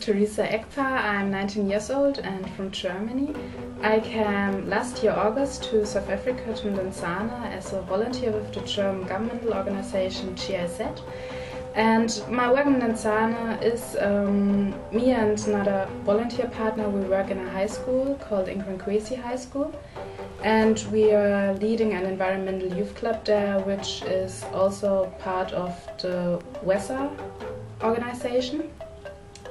Theresa Ekpa. I'm 19 years old and from Germany. I came last year August to South Africa, to Mdantsane, as a volunteer with the German governmental organization GIZ. And my work in Mdantsane is me and another volunteer partner. We work in a high school called Mdantsane High School, and we are leading an environmental youth club there, which is also part of the WESA organization.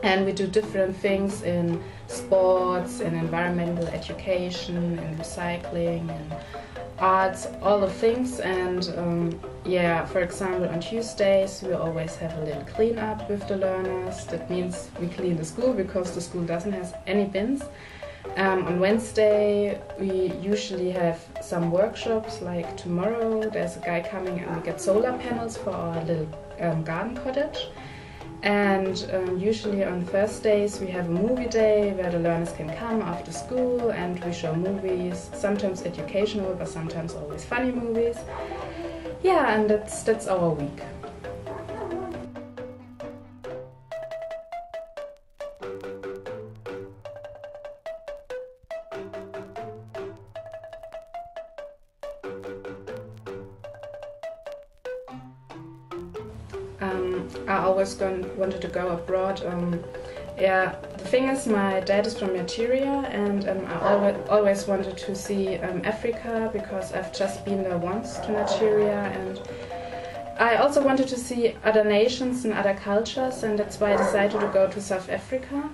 And we do different things in sports, in environmental education, in recycling, in arts, all the things. And yeah, for example, on Tuesdays we always have a little clean up with the learners. That means we clean the school because the school doesn't have any bins. On Wednesday we usually have some workshops, like tomorrow there's a guy coming and we get solar panels for our little garden cottage. And usually on Thursdays we have a movie day where the learners can come after school and we show movies, sometimes educational but sometimes always funny movies. Yeah, and that's our week. I always wanted to go abroad. Yeah, the thing is, my dad is from Nigeria, and I always wanted to see Africa because I've just been there once to Nigeria, and I also wanted to see other nations and other cultures, and that's why I decided to go to South Africa.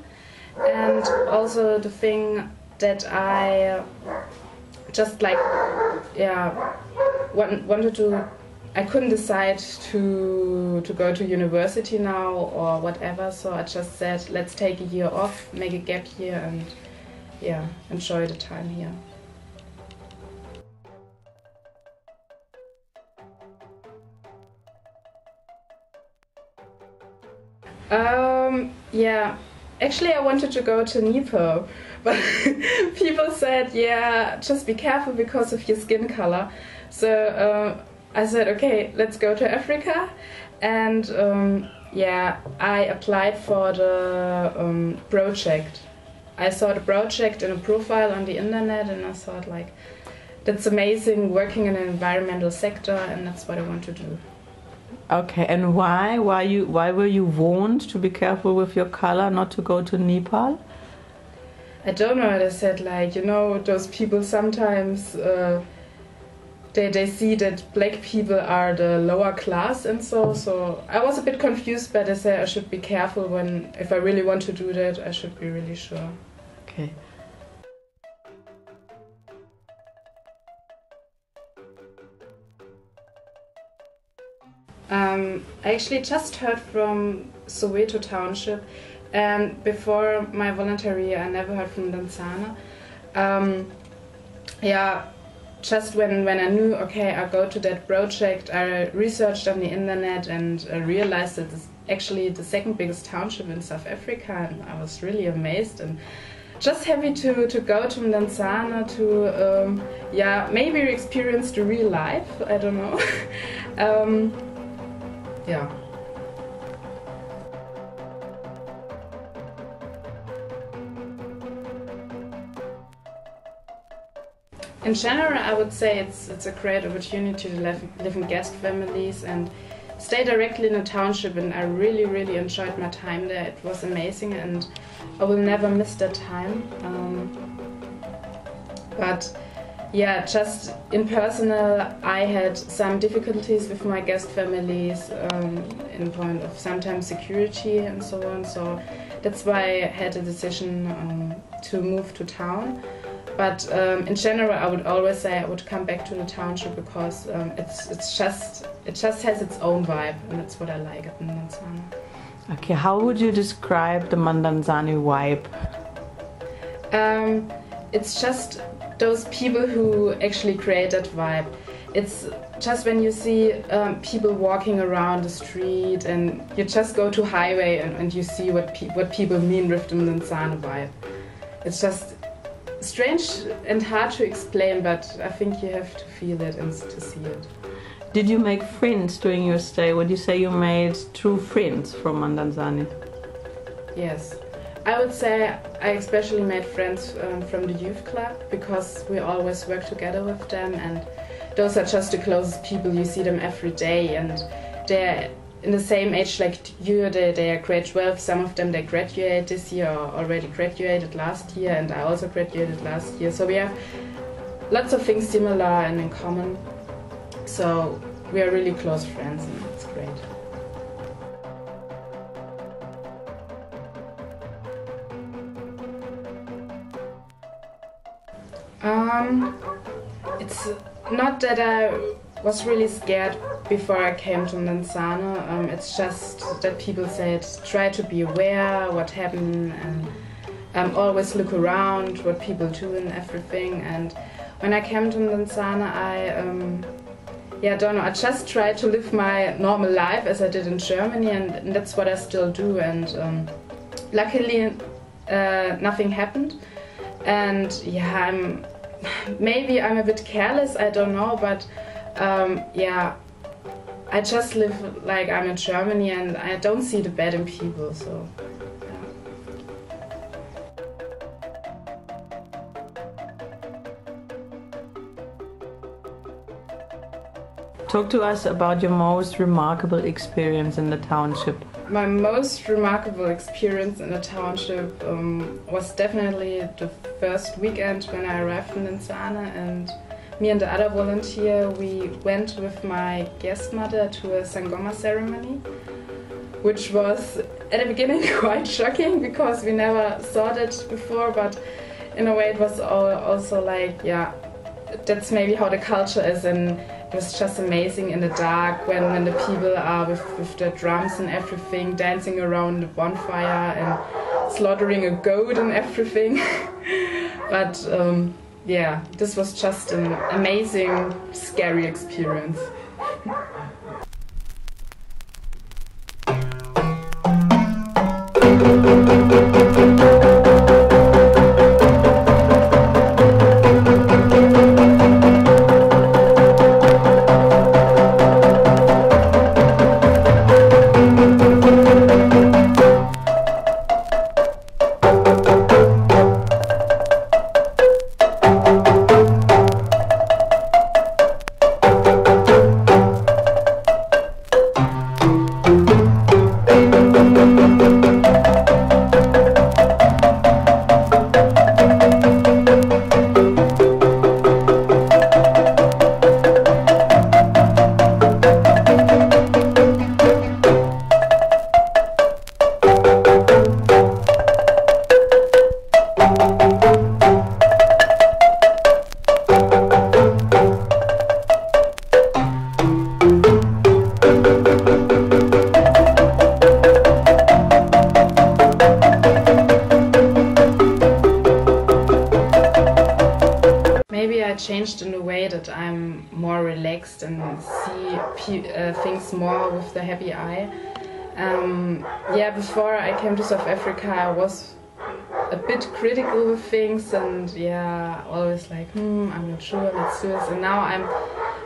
And also the thing that I just like, yeah, wanted to. I couldn't decide to go to university now or whatever, so I just said, let's take a year off, make a gap year, and yeah, enjoy the time here. Yeah, actually I wanted to go to Nepal, but people said, yeah, just be careful because of your skin color. So I said, okay, let's go to Africa, and yeah, I applied for the project. I saw the project in a profile on the internet, and I thought, like, that's amazing, working in an environmental sector, and that's what I want to do. Okay, and why were you warned to be careful with your color, not to go to Nepal? I don't know. They said, like, you know, those people sometimes. They see that black people are the lower class, and so I was a bit confused, but they said I should be careful if I really want to do that, I should be really sure. Okay. I actually just heard from Soweto Township, and before my voluntary year I never heard from Mdantsane. Yeah. Just when I knew, okay, I'll go to that project, I researched on the internet and realized that it's actually the second biggest township in South Africa, and I was really amazed and just happy to go to Mdantsane to, yeah, maybe experience the real life, I don't know. Yeah. In general, I would say it's a great opportunity to live in guest families and stay directly in a township, and I really, really enjoyed my time there. It was amazing and I will never miss that time. But Yeah, just in personal, I had some difficulties with my guest families in point of sometimes security and so on. So that's why I had a decision to move to town. But in general, I would always say I would come back to the township because it just has its own vibe, and that's what I like at Mdantsane. Okay, how would you describe the Mdantsane vibe? It's just those people who actually create that vibe. It's just when you see people walking around the street and you just go to highway and you see what people mean with the Mdantsane vibe. It's just strange and hard to explain, but I think you have to feel it and to see it. Did you make friends during your stay? Would you say you made true friends from Mdantsane? Yes. I would say I especially made friends from the youth club because we always work together with them, and those are just the closest people. You see them every day, and they're in the same age like you. They are grade 12. Some of them they graduate this year or already graduated last year, and I also graduated last year. So we have lots of things similar and in common. So we are really close friends, and it's great. It's not that I was really scared before I came to Mdantsane. It's just that people said try to be aware what happened and always look around what people do and everything. And when I came to Mdantsane, I don't know. I just tried to live my normal life as I did in Germany, and that's what I still do. And luckily, nothing happened. And yeah, maybe I'm a bit careless, I don't know, but yeah, I just live like I'm in Germany and I don't see the bad in people, so Talk to us about your most remarkable experience in the township. My most remarkable experience in the township was definitely the first weekend when I arrived in Mdantsane, and me and the other volunteer, we went with my guest mother to a Sangoma ceremony, which was at the beginning quite shocking because we never saw that before, but in a way it was also like, yeah, that's maybe how the culture is, and it was just amazing in the dark when the people are with their drums and everything, dancing around the bonfire and slaughtering a goat and everything. But yeah, this was just an amazing, scary experience. I changed in a way that I'm more relaxed and see things more with the happy eye. Yeah, before I came to South Africa, I was a bit critical with things and yeah, always like, I'm not sure, let's do this. And now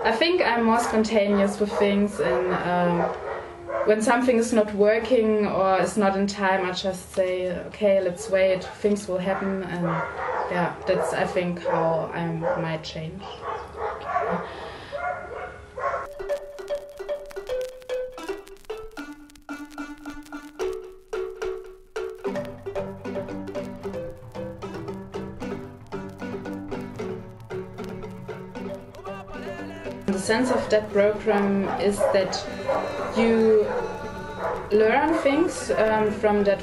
I think I'm more spontaneous with things, and when something is not working or is not in time, I just say, okay, let's wait, things will happen, and yeah, that's I think how I might change. The sense of that program is that you learn things from that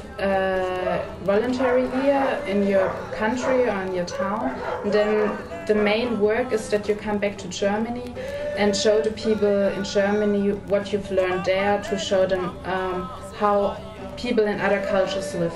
voluntary year in your country or in your town. And then the main work is that you come back to Germany and show the people in Germany what you've learned there, to show them how people in other cultures live.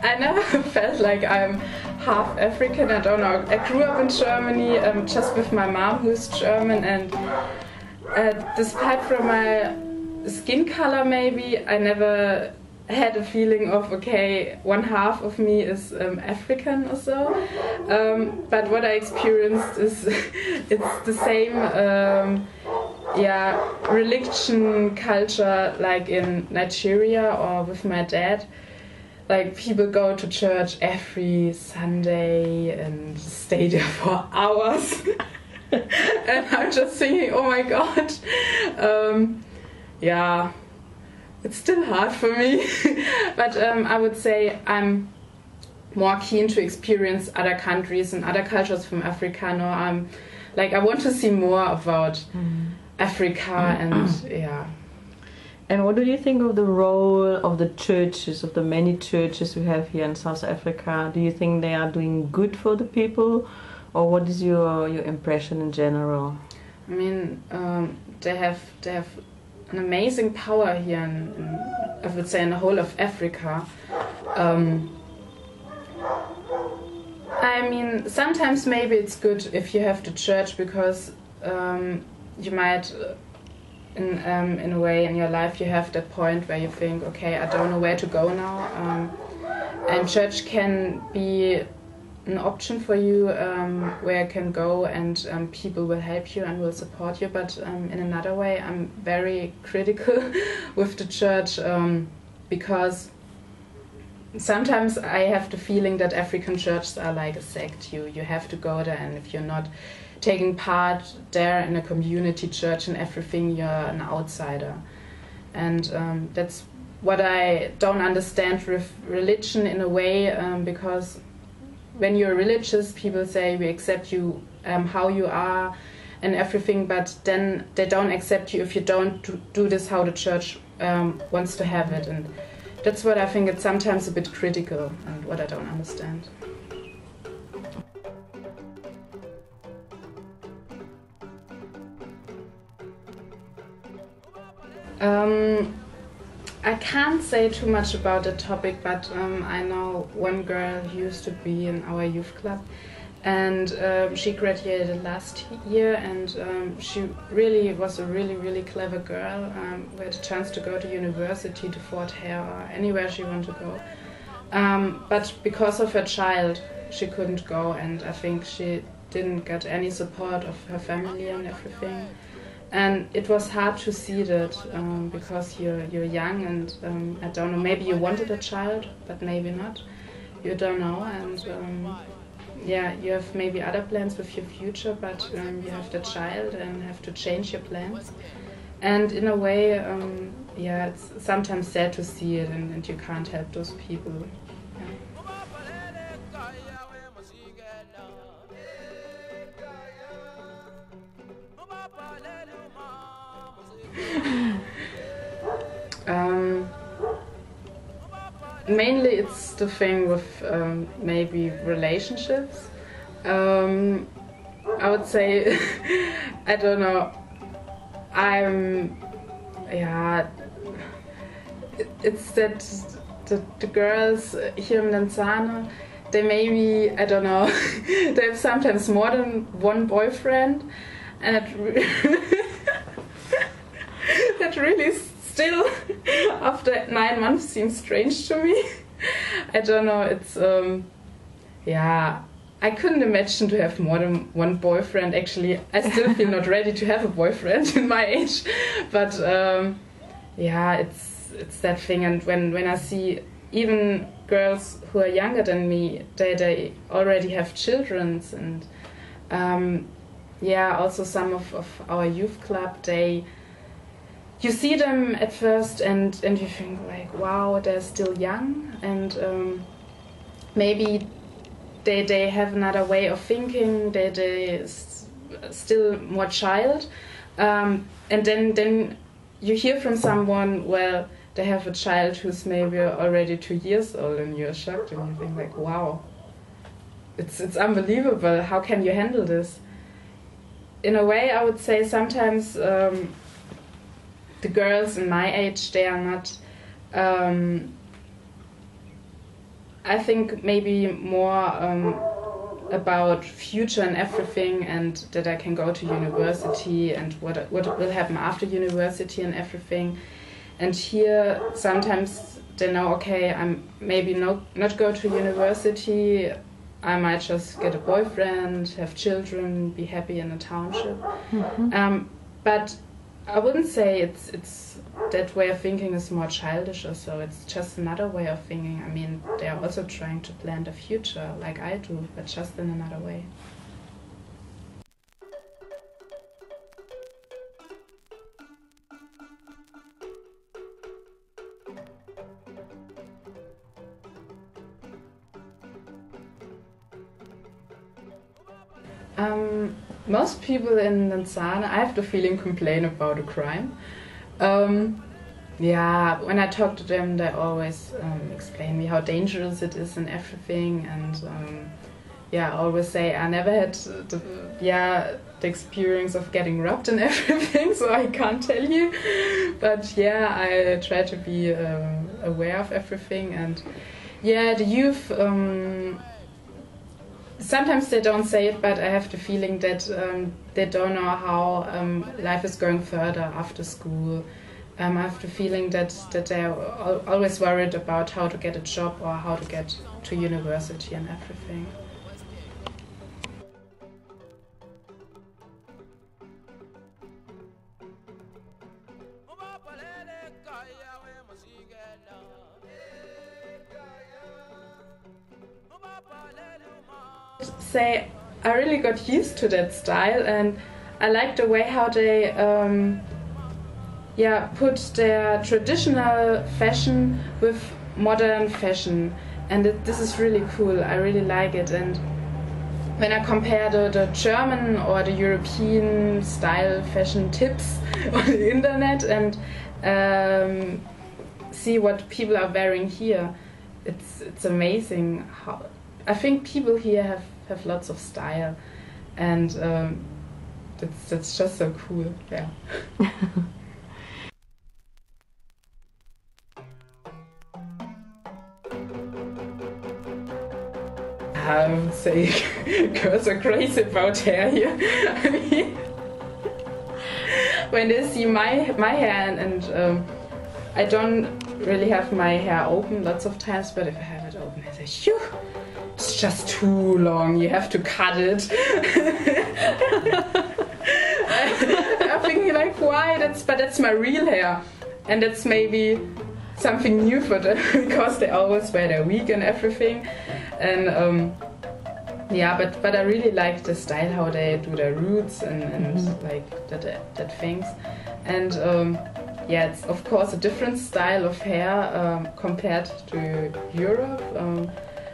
I never felt like I'm half African, I don't know. I grew up in Germany just with my mom, who's German, and despite from my skin color maybe, I never had a feeling of, okay, one half of me is African or so. But what I experienced is it's the same religion, culture like in Nigeria or with my dad. Like, people go to church every Sunday and stay there for hours. And I'm just thinking, oh my god. It's still hard for me. But I would say I'm more keen to experience other countries and other cultures from Africa. No, I want to see more about Africa and yeah. And what do you think of the role of the churches, of the many churches we have here in South Africa? Do you think they are doing good for the people, or what is your impression in general? I mean, they have an amazing power here in I would say in the whole of Africa. I mean, sometimes maybe it's good if you have the church, because you might. In a way in your life you have that point where you think, okay, I don't know where to go now, and church can be an option for you, where you can go and people will help you and will support you. But in another way I'm very critical with the church, because sometimes I have the feeling that African churches are like a sect. You have to go there, and if you're not taking part there in a community church and everything, you're an outsider. And that's what I don't understand with religion in a way, because when you're religious, people say we accept you how you are and everything, but then they don't accept you if you don't do this how the church wants to have it. And that's what I think it's sometimes a bit critical and what I don't understand. I can't say too much about the topic, but I know one girl who used to be in our youth club, and she graduated last year, and she really was a really clever girl who had a chance to go to university, to Fort Hare, or anywhere she wanted to go. But because of her child, she couldn't go, and I think she didn't get any support of her family and everything. And it was hard to see that, because you're young, and I don't know, maybe you wanted a child, but maybe not. You don't know, and you have maybe other plans with your future, but you have the child and have to change your plans. And in a way, it's sometimes sad to see it, and you can't help those people. Mainly it's the thing with maybe relationships. I would say, I don't know, it's that the girls here in Mdantsane, they maybe, I don't know, they have sometimes more than one boyfriend, and that really still, after 9 months, seems strange to me. I don't know, it's, yeah, I couldn't imagine to have more than one boyfriend. Actually, I still feel not ready to have a boyfriend in my age, but yeah, it's that thing. And when I see even girls who are younger than me, they already have children, and yeah, also some of our youth club, you see them at first and you think like, wow, they're still young, and maybe they have another way of thinking, they still more child, and then you hear from someone, well, they have a child who's maybe already 2 years old, and you're shocked and you think like, wow, it's unbelievable, how can you handle this? In a way, I would say sometimes the girls in my age, they are not, I think maybe more about future and everything, and that I can go to university and what will happen after university and everything. And here sometimes they know, okay, I'm maybe not go to university, I might just get a boyfriend, have children, be happy in a township. Mm-hmm. But I wouldn't say it's that way of thinking is more childish or so. It's just another way of thinking. I mean, they are also trying to plan the future like I do, but just in another way. Most people in Mdantsane, I have the feeling, complain about the crime. Yeah, when I talk to them, they always explain me how dangerous it is and everything, and yeah, I always say I never had the experience of getting robbed and everything, so I can't tell you. But yeah, I try to be aware of everything, and yeah, the youth. Sometimes they don't say it, but I have the feeling that they don't know how life is going further after school. I have the feeling that they're always worried about how to get a job or how to get to university and everything. Say I really got used to that style, and I like the way how they put their traditional fashion with modern fashion, and this is really cool. I really like it. And when I compare the German or the European style fashion tips on the internet and see what people are wearing here, it's amazing how I think people here have lots of style, and that's just so cool. Yeah. I would say girls are crazy about hair here. I mean, when they see my hair, and I don't really have my hair open lots of times, but if I have it open, I say, phew, it's just too long, you have to cut it. I'm thinking like, why? But that's my real hair, and that's maybe something new for them because they always wear their wig and everything, and yeah, but I really like the style how they do their roots and like that things, and yeah, it's of course a different style of hair compared to Europe,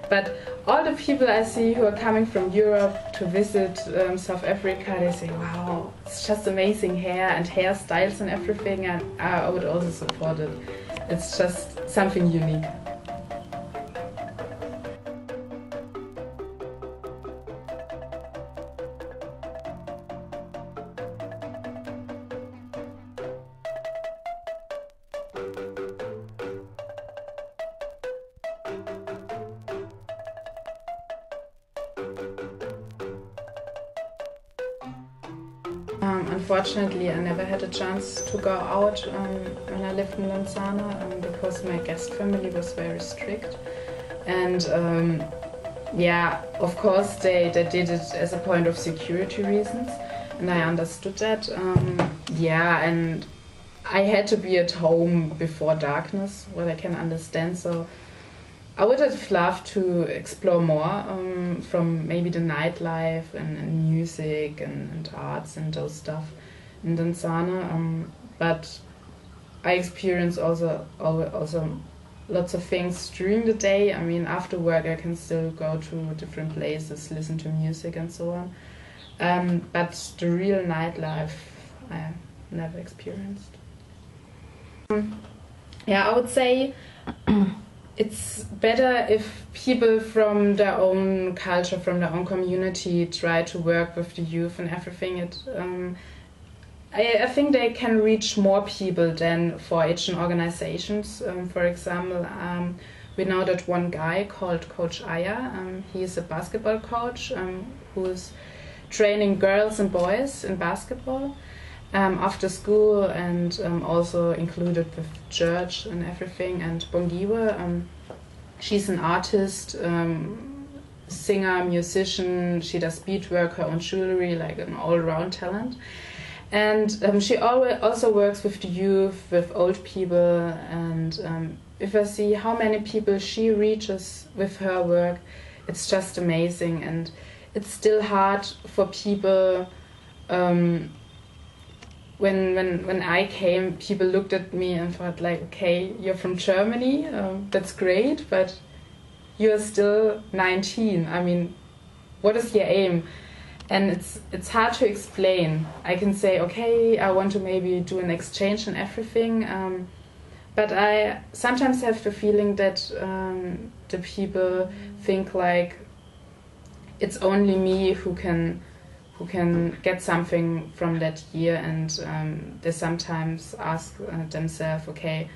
but all the people I see who are coming from Europe to visit South Africa, they say, wow, it's just amazing hair and hairstyles and everything, and I would also support it. It's just something unique. Unfortunately, I never had a chance to go out when I lived in Mdantsane because my guest family was very strict. And yeah, of course they did it as a point of security reasons, and I understood that. Yeah, and I had to be at home before darkness, what I can understand. So I would have loved to explore more from maybe the nightlife and music and arts and those stuff in Mdantsane. But I experienced also lots of things during the day. I mean, after work I can still go to different places, listen to music and so on. But the real nightlife I never experienced. Yeah, I would say it's better if people from their own culture, from their own community, try to work with the youth and everything. I think they can reach more people than 4-H organizations. For example, we know that one guy called Coach Aya. He is a basketball coach who is training girls and boys in basketball after school, and also included with church and everything. And Bongiwe, she's an artist, singer, musician. She does beadwork, her own jewelry, like an all-around talent. And she also works with the youth, with old people, and if I see how many people she reaches with her work, it's just amazing. And it's still hard for people. When I came, people looked at me and thought like, okay, you're from Germany, that's great, but you're still 19. I mean, what is your aim? And it's hard to explain. I can say, okay, I want to maybe do an exchange and everything, but I sometimes have the feeling that the people think like it's only me who can get something from that year, and they sometimes ask themselves, okay,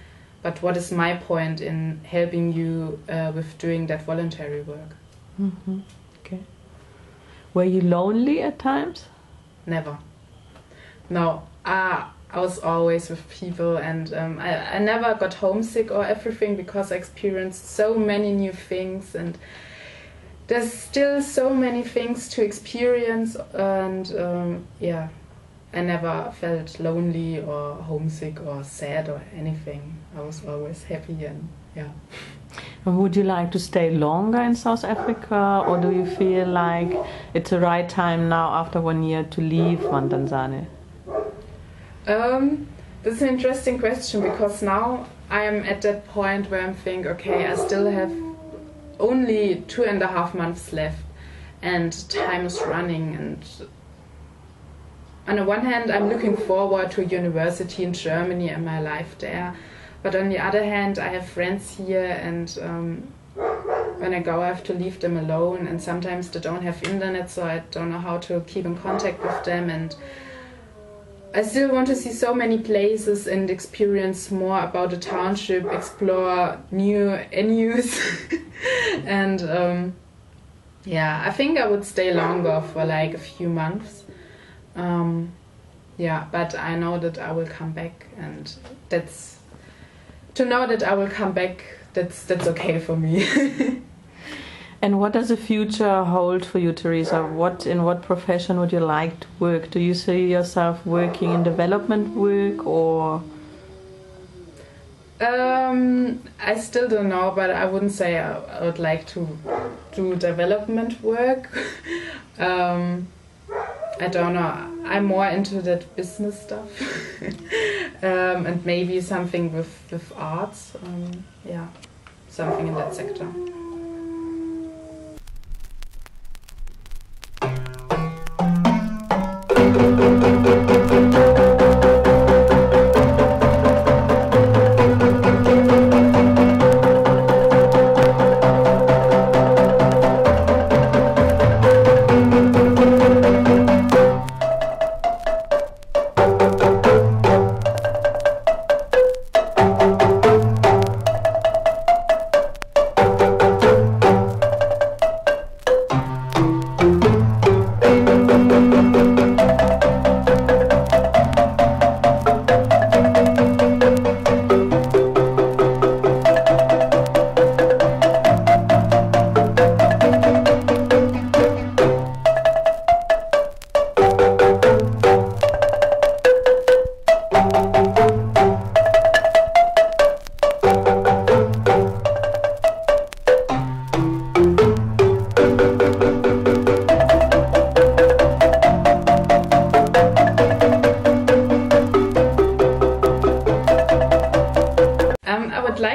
but what is my point in helping you with doing that voluntary work? Mm-hmm. Okay. Were you lonely at times? Never. No, I was always with people, and I never got homesick or everything because I experienced so many new things, and there's still so many things to experience, and yeah, I never felt lonely or homesick or sad or anything. I was always happy, and yeah. And would you like to stay longer in South Africa, or do you feel like it's the right time now after 1 year to leave Mdantsane? That's an interesting question, because now I am at that point where I'm thinking, okay, I still have only 2.5 months left and time is running, and on the one hand I'm looking forward to university in Germany and my life there, but on the other hand I have friends here, and when I go I have to leave them alone, and sometimes they don't have internet, so I don't know how to keep in contact with them, and I still want to see so many places and experience more about the township, explore new venues. And yeah, I think I would stay longer for like a few months. Yeah, but I know that I will come back, and to know that I will come back, that's okay for me. And what does the future hold for you, Theresa? In what profession would you like to work? Do you see yourself working in development work, or? I still don't know, but I wouldn't say I would like to do development work. I don't know. I'm more into that business stuff, and maybe something with arts. Yeah, something in that sector.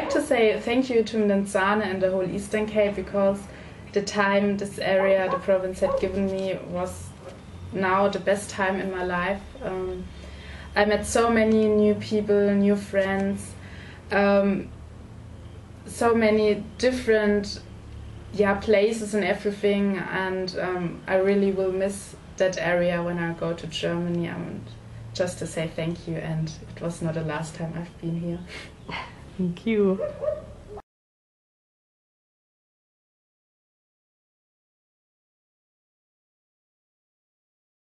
like to say thank you to Mdantsane and the whole Eastern Cape, because the time this area, the province had given me was now the best time in my life. I met so many new people, new friends, so many different places and everything, and I really will miss that area when I go to Germany. Just to say thank you, and it was not the last time I've been here. Thank you.